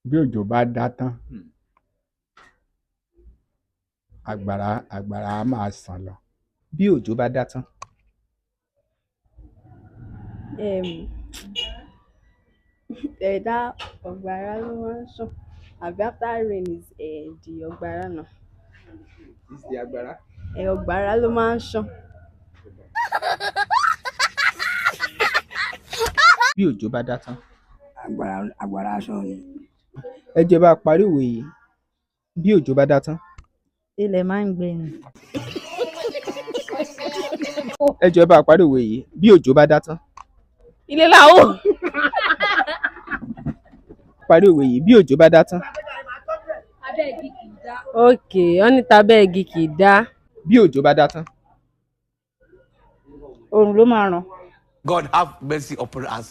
bí òjò bá dá tán àgbàrá á máa sàn lọ. bí òjò bá dá tán. Ẹ̀dá ọ̀gbàrá ló máa ń sàn àbí after rain is the ọ̀gbàrá náà. is the agbára. Ọ̀gbàrá ló máa ń sàn. bí òjò bá dá tán. Àgbàrá sàn ni. ẹ jẹ́ bá a parí òwe yìí. bí òjò bá dá tán. ilẹ̀ máa ń gbẹ ni. ẹ jẹ́ bá a parí òwe yìí. bí òjò bá dá tán. Ilé làwọ̀. parí òwe yìí. bí òjò bá dá tán. Ok, wọ́n ní tabẹ́ igi kì í dá. bí òjò bá dá tán. Òòrùn ló máa ràn. God have mercy upon us.